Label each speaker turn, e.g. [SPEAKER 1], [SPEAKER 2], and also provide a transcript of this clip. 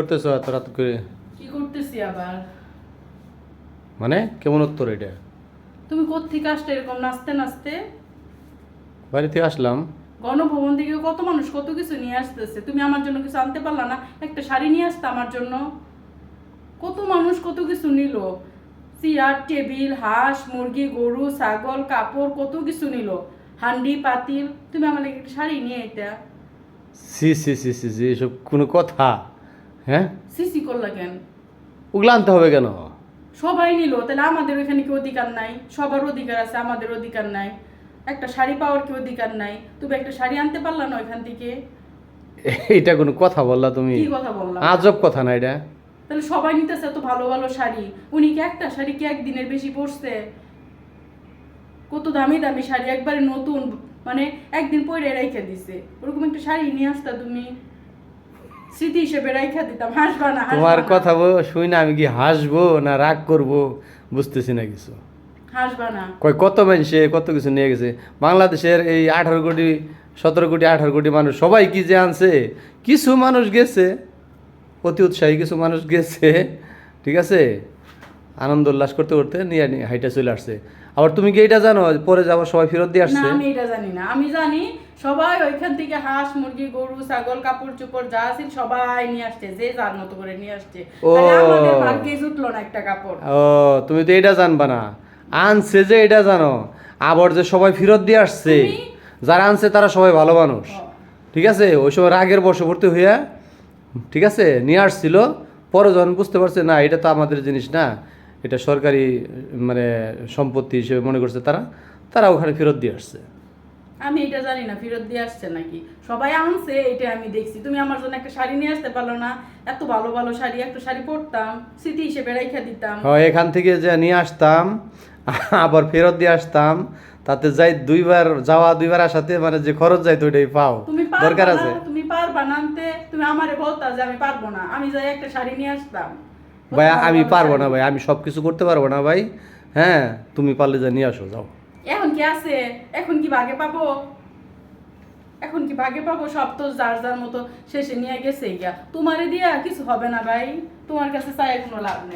[SPEAKER 1] করতেছো এত রাত করে?
[SPEAKER 2] কি করতেছি আবার?
[SPEAKER 1] মানে কেমন উত্তর এটা?
[SPEAKER 2] তুমি কোত্থেকে আসলে এরকম নাচতে নাচতে?
[SPEAKER 1] বাড়ি থেকে আসলাম।
[SPEAKER 2] গণভবন থেকে কত মানুষ কত কিছু নিয়ে আসতেছে, তুমি আমার জন্য কিছু আনতে পারলা না? একটা শাড়ি নিয়ে আসতে আমার জন্য। কত মানুষ কত কিছু নিল, চেয়ার টেবিল হাঁস মুরগি গরু ছাগল কাপড় কত কিছু নিল, হান্ডি পাতিল। তুমি আমার লাগে একটা শাড়ি নিয়ে এটা
[SPEAKER 1] সি সি সি সি সি, এসব কোনো কথা? হ্যাঁ,
[SPEAKER 2] সিসি করলা কেন?
[SPEAKER 1] ওগুলো আনতে হবে কেন?
[SPEAKER 2] সবাই নিল, তাহলে আমাদের ওইখানে কি অধিকার নাই? সবার অধিকার আছে, আমাদের অধিকার নাই? একটা শাড়ি পাওয়ার কি অধিকার নাই? তুমি একটা শাড়ি আনতে পারলা না ওইখান থেকে?
[SPEAKER 1] এটা কোনো কথা বললা তুমি?
[SPEAKER 2] কি কথা বললাম?
[SPEAKER 1] আজব কথা না এটা।
[SPEAKER 2] তাহলে সবাই নিতেছে এত ভালো ভালো শাড়ি, উনি কি একটা শাড়ি কি একদিনের বেশি পরছে? কত দামি দামি শাড়ি একবারে নতুন, মানে একদিন পরে রাইখা দিছে। ওরকম একটা শাড়ি নিয়ে আসতা তুমি, স্মৃতি হিসেবে রাইখা দিতাম। হাসবা না,
[SPEAKER 1] তোমার কথা শুই না আমি কি হাসবো না রাগ করব বুঝতেছি না কিছু।
[SPEAKER 2] হাসবা না।
[SPEAKER 1] কয় কত মানুষে কত কিছু নিয়ে গেছে। বাংলাদেশের এই 18 কোটি 17 কোটি 18 কোটি মানুষ সবাই কি যে আনছে। কিছু মানুষ গেছে অতি উৎসাহী, কিছু মানুষ গেছে, ঠিক আছে, আনন্দ উল্লাস করতে করতে নিয়ে হাইটা চলে আসছে। আবার তুমি কি এটা জানো পরে যে আবার সবাই ফেরত দিয়ে
[SPEAKER 2] না,
[SPEAKER 1] আসছে?
[SPEAKER 2] আমি এটা জানি না। আমি জানি সবাই ওইখান থেকে হাঁস মুরগি গরু ছাগল কাপড় চোপড় যা আছে সবাই নিয়ে আসছে, যে যার মতো করে নিয়ে আসছে।
[SPEAKER 1] ও।
[SPEAKER 2] তাহলে আমাদের ভাগ্যে জুটলো না একটা কাপড়।
[SPEAKER 1] ও, তুমি তো এটা জানবা না। আনছে যে এটা জানো, আবার যে সবাই ফেরত দিয়ে আসছে,
[SPEAKER 2] তুমি-
[SPEAKER 1] যারা আনছে তারা সবাই ভালো মানুষ,
[SPEAKER 2] ও,
[SPEAKER 1] ঠিক আছে। ওই সময় রাগের বশবর্তী হইয়া, ঠিক আছে, নিয়ে আসছিল। পরে যখন বুঝতে পারছে না এটা তো আমাদের জিনিস না, এটা সরকারি মানে সম্পত্তি হিসেবে মনে করছে তারা, তারা ওখানে ফেরত দিয়ে আসছে।
[SPEAKER 2] আমি এটা জানি না ফেরত দিয়ে আসছে নাকি, সবাই আনছে এটা আমি দেখছি। তুমি আমার জন্য একটা শাড়ি নিয়ে আসতে পারলো না? এত ভালো ভালো শাড়ি, একটা শাড়ি পরতাম, স্মৃতি হিসেবে রেখে দিতাম।
[SPEAKER 1] হয় এখান থেকে যে নিয়ে আসতাম আবার ফেরত দিয়ে আসতাম, তাতে যাই দুইবার যাওয়া দুইবার আসাতে মানে যে খরচ যাইতো ওইটাই পাও।
[SPEAKER 2] তুমি
[SPEAKER 1] দরকার
[SPEAKER 2] পারবা
[SPEAKER 1] আছে?
[SPEAKER 2] না, তুমি পারবা না আনতে? তুমি আমারে বলতা যে আমি পারবো না, আমি যাই একটা শাড়ি নিয়ে আসতাম।
[SPEAKER 1] ভাই
[SPEAKER 2] কত ভালো
[SPEAKER 1] আমি
[SPEAKER 2] ভালো
[SPEAKER 1] পারবো না
[SPEAKER 2] শাড়ি।
[SPEAKER 1] ভাই, আমি সব কিছু করতে পারবো না ভাই। হ্যাঁ, তুমি পারলে যা নিয়ে আসো, যাও।
[SPEAKER 2] এখন কি আছে? এখন কি ভাগে পাবো? এখন কি ভাগে পাবো? সব তো যার যার মতো শেষে নিয়ে গেছে গিয়া। তোমারে দিয়া কিছু হবে না ভাই, তোমার কাছে চাই কোনো লাভ নেই।